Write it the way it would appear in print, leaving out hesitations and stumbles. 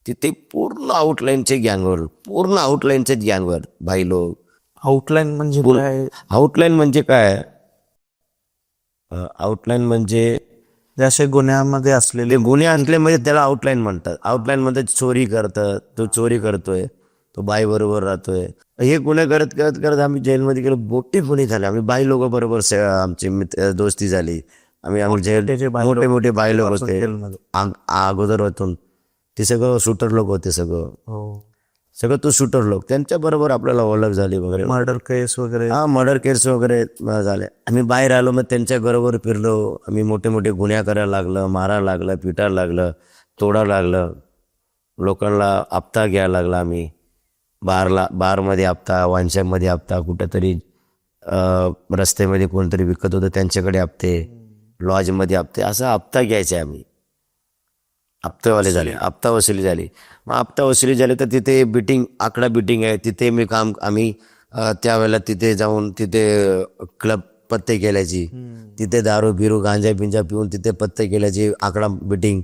तिथे पूर्ण आउटलाईनचे गँगवर भाई लोक. आउटलाईन म्हणजे काय? आउटलाईन म्हणजे काय? आउटलाईन म्हणजे जसे गुन्ह्यामध्ये असलेले ते गुन्हे असले म्हणजे त्याला आउटलाईन म्हणतात. आउटलाईन मध्ये चोरी करतात, तो चोरी करतोय, तो बाई बरोबर राहतोय. हे गुन्हे करत करत करत आम्ही जेलमध्ये गेलो. मोठे गुन्हे झाले. आम्ही बाई लोक बरोबर आमची दोस्ती झाली. आम्ही त्याचे बाई मोठे मोठे बाई लोक असतात होते जेलमध्ये. अगोदर होतून. ते सगळं शूटर लोक होते. हो. सगळं तो शूटर लोक, त्यांच्या बरोबर आपल्याला ओळख झाली वगैरे. मर्डर केस वगैरे. हा, मर्डर केस वगैरे झाले. आम्ही बाहेर आलो, मग त्यांच्या बरोबर फिरलो. आम्ही मोठे मोठे गुन्हे करायला लागलं, मारायला लागलं, पिटायला लागलं, तोडायला लागलं. लोकांना हप्ता घ्यायला लागला. आम्ही बारमध्ये हप्ता, वाईनशॉपमध्ये हप्ता, कुठेतरी रस्त्यामध्ये कोणतरी विकत होतं त्यांच्याकडे हप्ते, लॉजमध्ये हप्ते, असा हप्ता घ्यायचे आम्ही. हप्तेवाले झाले, हप्ता वसुली झाली. मग हप्ता वसुली झाली तर तिथे आकडा बिटिंग आहे. तिथे आम्ही त्यावेळेला तिथे जाऊन तिथे क्लब पत्ते केल्याची, तिथे दारू बिरू गांजा पिंजा पिऊन तिथे पत्ते केल्याची आकडा बिटिंग.